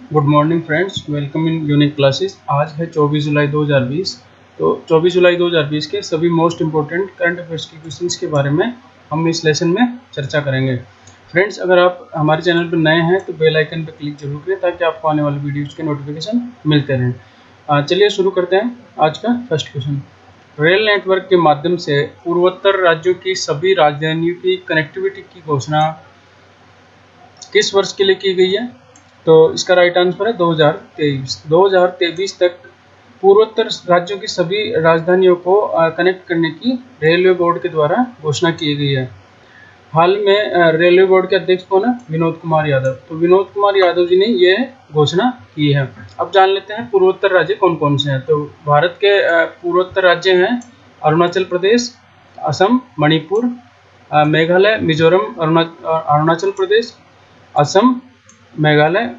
Good morning friends, welcome in unique classes. आज है 24 जुलाई 2020। तो 24 जुलाई 2020 के सभी मोस्ट इंपॉर्टेंट करंट अफेयर्स के क्वेश्चंस के बारे में हम इस लेसन में चर्चा करेंगे। फ्रेंड्स, अगर आप हमारे चैनल पर नए हैं तो बेल आइकन पर क्लिक जरूर करें ताकि आपको आने वाले वीडियोज़ के नोटिफिकेशन मिलते रहें। चलिए शुरू करते हैं आज का फर्स्ट क्वेश्चन। रेल नेटवर्क के माध्यम से पूर्वोत्तर राज्यों की सभी राजधानियों की कनेक्टिविटी की घोषणा किस वर्ष के लिए की गई है? तो इसका राइट आंसर है 2023। 2023 तक पूर्वोत्तर राज्यों की सभी राजधानियों को कनेक्ट करने की रेलवे बोर्ड के द्वारा घोषणा की गई है। हाल में रेलवे बोर्ड के अध्यक्ष कौन है? विनोद कुमार यादव। तो विनोद कुमार यादव जी ने ये घोषणा की है। अब जान लेते हैं पूर्वोत्तर राज्य कौन कौन से हैं। तो भारत के पूर्वोत्तर राज्य हैं अरुणाचल प्रदेश, असम, मणिपुर, मेघालय, मिजोरम, अरुणाचल प्रदेश, असम, मेघालय।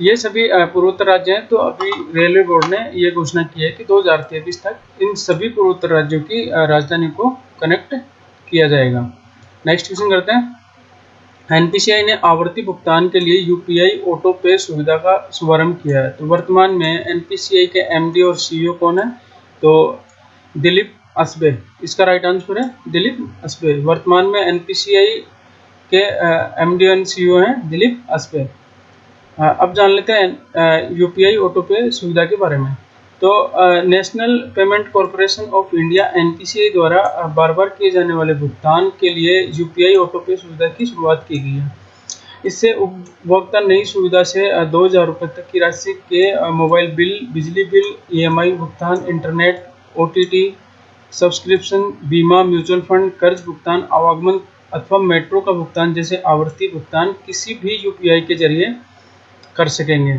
ये सभी पूर्वोत्तर राज्य हैं। तो अभी रेलवे बोर्ड ने ये घोषणा की है कि 2023 तक इन सभी पूर्वोत्तर राज्यों की राजधानी को कनेक्ट किया जाएगा। नेक्स्ट क्वेश्चन करते हैं। एनपीसीआई ने आवर्ती भुगतान के लिए यूपीआई ऑटो पे सुविधा का शुभारंभ किया है। तो वर्तमान में एनपीसीआई के एमडी और सीईओ कौन है? तो दिलीप असबे। इसका राइट आंसर है दिलीप असबे। वर्तमान में एनपीसीआई के एमडी एंड सीईओ हैं दिलीप असबे। अब जान लेते हैं यूपीआई ऑटो पे सुविधा के बारे में। तो national payment corporation of India NPCI द्वारा बार बार किए जाने वाले भुगतान के लिए यूपीआई ऑटो पे सुविधा की शुरुआत की गई है। इससे उपभोक्ता नई सुविधा से 2,000 रुपये तक की राशि के मोबाइल बिल, बिजली बिल, ईएमआई भुगतान, इंटरनेट, ओटीटी सब्सक्रिप्शन, बीमा, म्यूचुअल फंड, कर्ज भुगतान, आवागमन अथवा मेट्रो का भुगतान जैसे आवर्ती भुगतान किसी भी यूपीआई के जरिए कर सकेंगे।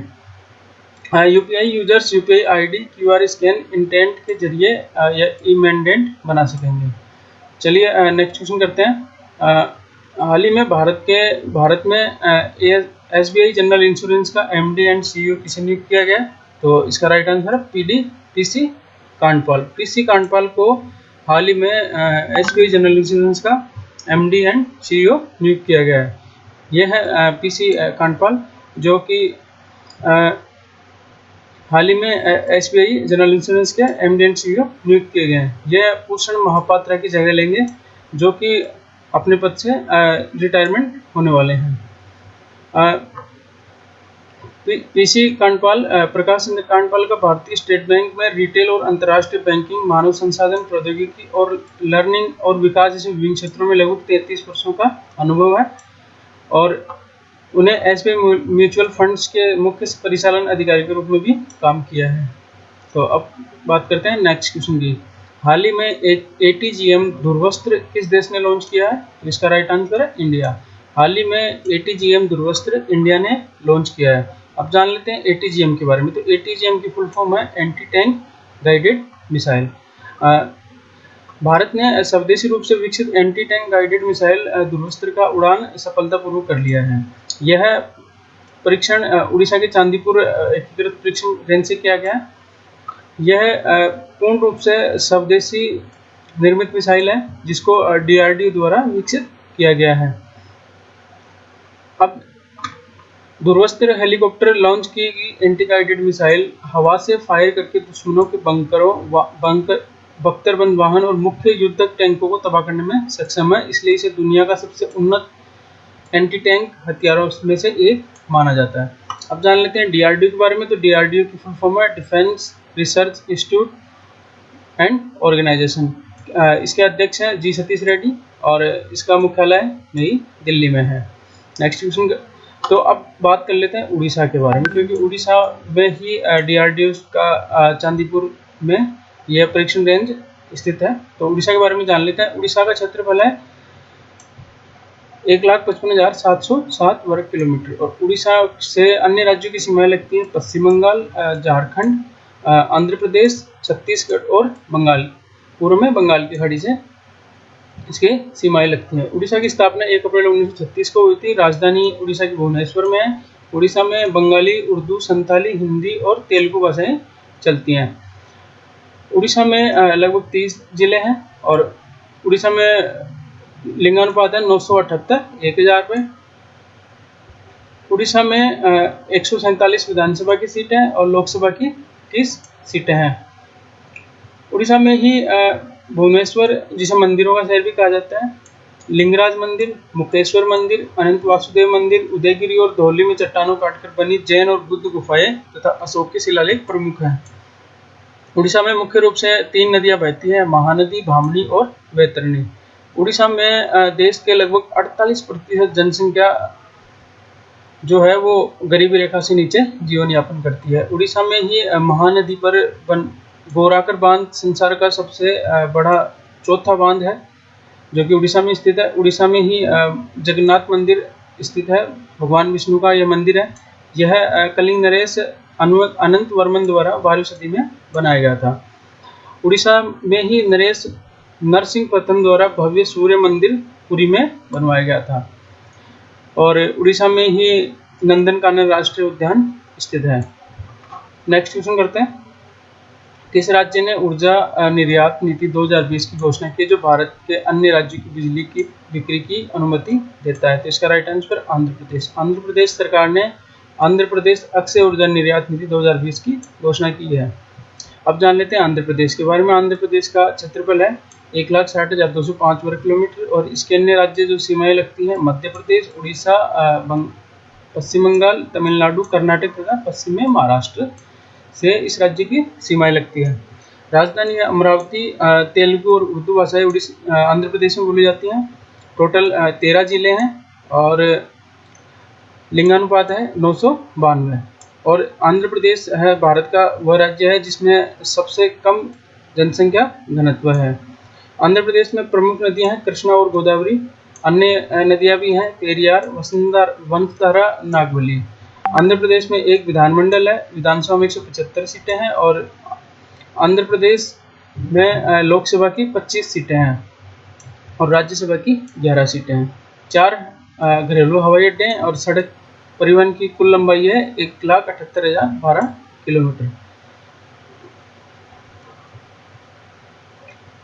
UPI users UPI ID, QR scan, intent के जरिए या इमेंडेंट बना सकेंगे। चलिए नेक्स्ट क्वेश्चन करते हैं। हाल ही में भारत में एसबीआई जनरल इंश्योरेंस का एमडी एंड सीईओ किसे नियुक्त किया गया? तो इसका राइट आंसर है पीसी कांडपाल। पीसी कांडपाल को हाल ही में एसबीआई जनरल इंश्योरेंस का एमडी एंड सीईओ नियुक्त किया गया है। यह है पीसी कांडपाल, जो कि हाल ही में एसबीआई जनरल इंश्योरेंस के एमडी एंड सीईओ नियुक्त किए गए हैं। यह भूषण महापात्रा की जगह लेंगे, जो कि अपने पद से रिटायरमेंट होने वाले हैं। पीसी कांडपाल प्रकाश चंद्र कांडपाल का भारतीय स्टेट बैंक में रिटेल और अंतर्राष्ट्रीय बैंकिंग, मानव संसाधन प्रौद्योगिकी और लर्निंग और विकास जैसे विभिन्न क्षेत्रों में लगभग 33 वर्षों का अनुभव है और उन्हें एसबीआई म्यूचुअल फंड्स के मुख्य परिचालन अधिकारी के रूप में भी काम किया है। तो अब बात करते हैं नेक्स्ट क्वेश्चन की। हाल ही में एटीजीएम ध्रुवस्त्र किस देश ने लॉन्च किया है? इसका राइट आंसर है इंडिया। हाल ही में एटीजीएम ध्रुवस्त्र इंडिया ने लॉन्च किया है। अब जान लेते हैं एटीजीएम के बारे में। तो एटीजीएम की फुल फॉर्म है anti tank guided missile. Bharat ने स्वदेशी रूप से विकसित anti tank guided missile Dhruvastra का उड़ान सफलतापूर्वक कर लिया है। यह परीक्षण उड़ीसा के चांदीपुर एकीकृत परीक्षण रेंज से किया गया। यह पूर्ण रूप से स्वदेशी निर्मित मिसाइल है, जिसको डीआरडीओ द्वारा विकसित किया गया है। अब ध्रुवस्त्र हेलीकॉप्टर लॉन्च की गई एंटी गाइडेड मिसाइल हवा से फायर करके दुश्मनों के बख्तरबंद वाहन और मुख्य युद्धक टैंकों को तबाह करने में सक्षम है। इसलिए इसे दुनिया का सबसे उन्नत एंटी टैंक हथियारों में से एक माना जाता है। अब जान लेते हैं डीआरडीओ के बारे में। तो डीआरडीओ की फुल फॉर्म है defence research institute and organisation. इसके अध्यक्ष हैं जी सतीश रेड्डी और इसका मुख्यालय नई दिल्ली में है। Next question. तो अब बात कर लेते हैं उड़ीसा के बारे में, क्योंकि उड़ीसा में ही डीआरडीओ का चांदीपुर में यह परीक्षण रेंज स्थित है। तो उड़ीसा के बारे में जान लेते हैं। उड़ीसा का क्षेत्रफल है 1,55,707 वर्ग किलोमीटर और उड़ीसा से अन्य राज्यों की सीमाएं लगती हैं पश्चिम बंगाल, झारखंड, आंध्र प्रदेश, छत्तीसगढ़ और बंगाल। पूर्व में बंगाल की खाड़ी से इसकी सीमाएं लगती हैं। उड़ीसा की स्थापना 1 अप्रैल 1936 को हुई थी। राजधानी उड़ीसा की भुवनेश्वर में है। उड़ीसा में बंगाली, उर्दू, संथाली, हिंदी और तेलुगु भाषाएं चलती हैं। उड़ीसा में लगभग 30 जिले हैं और उड़ीसा में लिंगानुपात है 978 1000 पे। उड़ीसा में 147 विधानसभा की सीटें हैं और लोकसभा की 30 सीटें हैं। उड़ीसा में ही भुवनेश्वर, जिसे मंदिरों का शहर भी कहा जाता है, लिंगराज मंदिर, मुक्तेश्वर मंदिर, अनंत वासुदेव मंदिर, उदयगिरी और धौली में चट्टानों काटकर बनी जैन और बुद्ध गुफाएं तथा अशोक के शिलालेख प्रमुख हैं। उड़ीसा में मुख्य रूप से 3 नदियां बहती हैं, महानदी, भामनी और वैतरणी। उड़ीसा में देश के लगभग 48% जनसंख्या जो है वो गरीबी रेखा से नीचे जीवन यापन करती है। उड़ीसा में ही महानदी पर गोराकर बांध संसार का सबसे बड़ा चौथा बांध है, जो कि उड़ीसा में स्थित है। उड़ीसा में ही जगन्नाथ मंदिर स्थित है, भगवान विष्णु का यह मंदिर है। यह कलिंग नरेश अनंत वर्मन द्वारा 12वीं सदी में बनाया गया था। उड़ीसा में ही नरेश नरसिंह प्रथम द्वारा भव्य सूर्य मंदिर पुरी में बनवाया गया था। और उड़ीसा में ही नंदनकानन राष्ट्रीय उद्यान स्थित है। नेक्स्ट क्वेश्चन करते हैं, किस राज्य ने ऊर्जा निर्यात नीति 2020 की घोषणा की जो भारत के अन्य राज्यों की बिजली की बिक्री की अनुमति देता है? तो इसका राइट आंसर आंध्र प्रदेश। आंध्र प्रदेश सरकार ने आंध्र प्रदेश अक्षय ऊर्जा निर्यात नीति 2020 की घोषणा की है। अब जान लेते हैं आंध्र प्रदेश के बारे में। आंध्र प्रदेश का क्षेत्रफल है 1,60,205 वर्ग किलोमीटर और इसके अन्य राज्य जो सीमाएं लगती हैं, मध्य प्रदेश, उड़ीसा, पश्चिम बंगाल, तमिलनाडु, कर्नाटक तथा पश्चिम में महाराष्ट्र से इस राज्य की सीमाएं लगती है। राजधानी है अमरावती। तेलुगु और उर्दू भाषाएं आंध्र प्रदेश में बोली जाती हैं। टोटल 13 जिले हैं और लिंगानुपात है 992। और आंध्र प्रदेश है भारत का वह राज्य है जिसमें सबसे कम जनसंख्या घनत्व है। आंध्र प्रदेश में प्रमुख नदियां हैं कृष्णा और गोदावरी। अन्य नदियां भी हैं पेरियार, वंशधारा, नागवली। आंध्र प्रदेश में एक विधानमंडल है, विधानसभा में 175 सीटें हैं और आंध्र प्रदेश में लोकसभा की 25 सीटें हैं और राज्यसभा की 11 सीटें हैं। 4 घरेलू हवाई अड्डे हैं और सड़क परिवहन की कुल लंबाई है 1,78,012 किलोमीटर।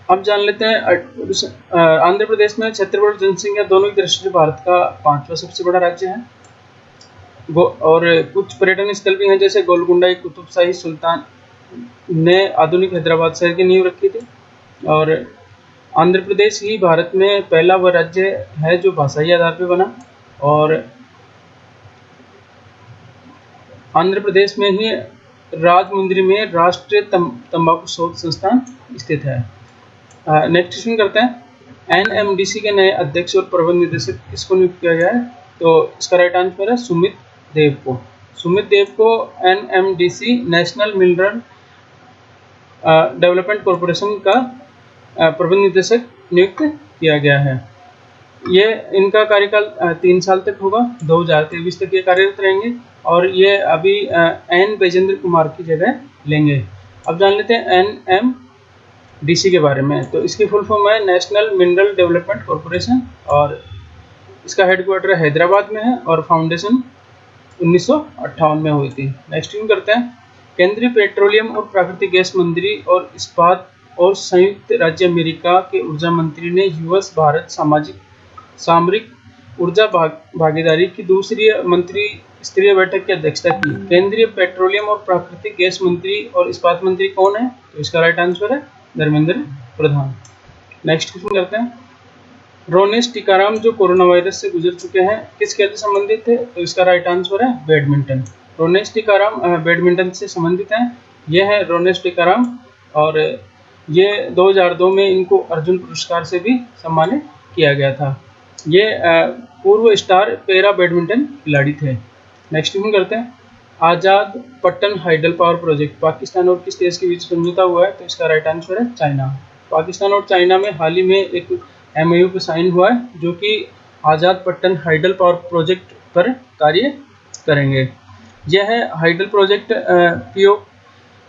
अब जान लेते हैं आंध्र प्रदेश में क्षेत्रफल और जनसंख्या दोनों की दृष्टि से भारत का 5वां सबसे बड़ा राज्य है। और कुछ पर्यटन स्थल भी हैं, जैसे गोलकुंडा, कुतुब शाही सुल्तान ने आधुनिक हैदराबाद शहर की नींव रखी थी। और आंध्र प्रदेश ही भारत में पहला वह राज्य है जो भाषाई आधार पर बना। और आंध्र प्रदेश में ही राजमुंद्री में राष्ट्रीय तंबाकू शोध संस्थान स्थित है। नेक्स्ट क्वेश्चन करते हैं, एनएमडीसी के नए अध्यक्ष और प्रबंध निदेशक किसको नियुक्त किया गया है? तो इसका राइट आंसर है सुमित देव को। सुमित देव को NMDC national mineral development corporation का प्रबंध निदेशक नियुक्त किया गया है। ये इनका कार्यकाल 3 साल तक होगा, 2023 तक ये कार्यरत रहेंगे और ये अभी एन बैजेंद्र कुमार की जगह लेंगे। अब जान लेते हैं एनएमडीसी के बारे में। तो इसकी फुल फॉर्म है नेशनल मिनरल डेवलपमेंट कॉरपोरेशन और इसका हेडक्वार्टर हैदराबाद में है और फाउंडेशन 1958 में हुई थी। नेक्स्ट क्वेश्चन करते हैं, केंद्रीय पेट्रोलियम और प्राकृतिक गैस मंत्री और इस्पात और संयुक्त राज्य अमेरिका के ऊर्जा मंत्री ने यूएस भारत सामरिक ऊर्जा भागीदारी की दूसरी मंत्री स्तरीय बैठक की अध्यक्षता की। केंद्रीय पेट्रोलियम और प्राकृतिक गैस मंत्री और इस्पात मंत्री कौन है? तो इसका राइट आंसर है धर्मेंद्र प्रधान। नेक्स्ट क्वेश्चन करते हैं, रोनेश टीकाराम जो कोरोना वायरस से गुजर चुके हैं किस खेल से संबंधित थे? तो इसका राइट आंसर है बैडमिंटन। रोनेश टीकाराम बैडमिंटन से संबंधित हैं। यह है रोनेश टीकाराम और ये 2002 में इनको अर्जुन पुरस्कार से भी सम्मानित किया गया था। ये पूर्व स्टार पैरा बैडमिंटन खिलाड़ी थे। नेक्स्ट क्वेश्चन करते हैं, Azad Pattan hydel power project Pakistan और किस देश के बीच समझौता हुआ है? तो इसका राइट आंसर है चाइना। पाकिस्तान और चाइना में हाल ही में एक एमओयू पर साइन हुआ है जो कि आजाद पट्टन हाइडल पावर प्रोजेक्ट पर कार्य करेंगे। यह हाइडल प्रोजेक्ट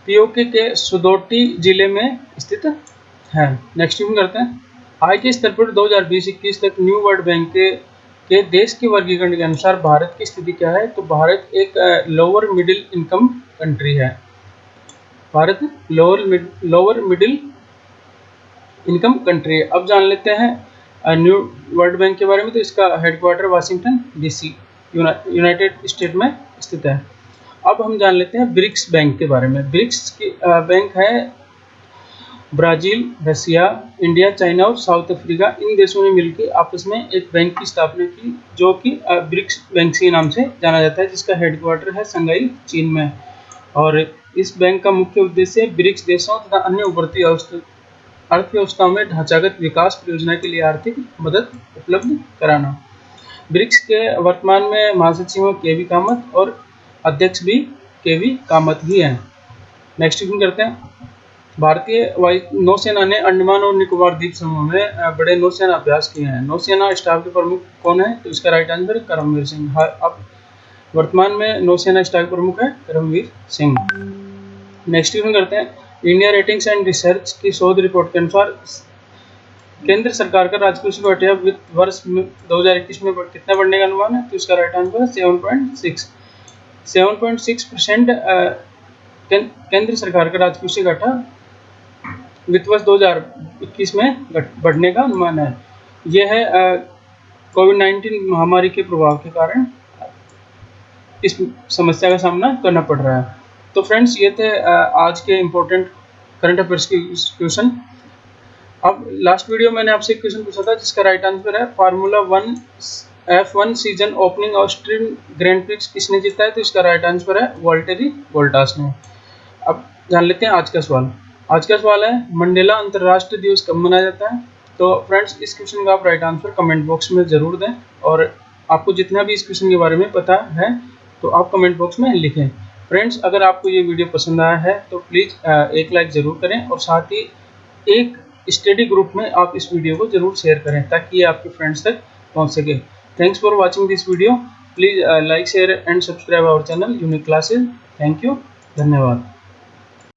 पीओके के सुदोटी जिले में स्थित है। नेक्स्ट क्वेश्चन करते हैं, आय के स्तर पर 2020-21 तक न्यू वर्ल्ड बैंक के देश के वर्गीकरण के अनुसार भारत की स्थिति क्या है? तो भारत एक लोअर मिडिल इनकम कंट्री है। Bharat lower middle income country है। अब जान लेते हैं न्यू वर्ल्ड बैंक के बारे में। तो इसका headquarter Washington DC United state में स्थित है। अब हम जान लेते हैं ब्रिक्स बैंक के बारे में। ब्रिक्स की बैंक है ब्राज़ील, रसिया, इंडिया, चाइना और साउथ अफ्रीका, इन देशों ने मिलकर आपस में एक बैंक की स्थापना की जो कि ब्रिक्स बैंक के नाम से जाना जाता है, जिसका हेडक्वार्टर है शंघाई, चीन में। और इस बैंक का मुख्य उद्देश्य ब्रिक्स देशों तथा अन्य उभरती अर्थव्यवस्थाओं में ढांचागत विकास परियोजना के लिए आर्थिक मदद उपलब्ध कराना। ब्रिक्स के वर्तमान में महासचिव केवी कामत और अध्यक्ष भी केवी कामत ही हैं। नेक्स्ट क्वेश्चन करते हैं। भारतीय नौसेना ने अंडमान और निकोबार द्वीप समूह में बड़े नौसेना अभ्यास किए हैं। नौसेना स्टाफ के प्रमुख कौन है? तो इसका राइट आंसर है करमवीर सिंह। अब वर्तमान में नौसेना स्टाफ प्रमुख है करमवीर सिंह। नेक्स्ट क्वेश्चन करते हैं। इंडिया रेटिंग्स एंड रिसर्च की शोध रिपोर्ट के अनुसार केंद्र सरकार का राजकोषीय बजट वित्त वर्ष 2021 में कितना बढ़ने का अनुमान है? तो इसका राइट आंसर है 7.6%। केंद्र सरकार का राजकोषीय घाटा वित्त वर्ष 2021 में बढ़ने का अनुमान है। यह है कोविड-19 महामारी के प्रभाव के कारण इस समस्या का सामना करना पड़ रहा है। तो फ्रेंड्स, ये थे आज के इम्पोर्टेंट करंट अफेयर्स के क्वेश्चन। अब लास्ट वीडियो मैंने आपसे एक क्वेश्चन पूछा था जिसका राइट आंसर है formula 1 F1 season opening Austrian grand prix किसने जीता है? तो इसका राइट आंसर है वाल्टेरी बोल्टास ने। अब जान लेते हैं आज का सवाल। आज का सवाल है मंडेला अंतर्राष्ट्रीय दिवस कब मनाया जाता है? तो फ्रेंड्स, इस क्वेश्चन का आप राइट आंसर कमेंट बॉक्स में ज़रूर दें, और आपको जितना भी इस क्वेश्चन के बारे में पता है तो आप कमेंट बॉक्स में लिखें। फ्रेंड्स, अगर आपको ये वीडियो पसंद आया है तो प्लीज़ एक लाइक ज़रूर करें, और साथ ही एक स्टडी ग्रुप में आप इस वीडियो को ज़रूर शेयर करें ताकि ये आपके फ्रेंड्स तक पहुंच सके। Thanks for watching this video. Please like, share and subscribe our channel Unique Classes. Thank you, धन्यवाद।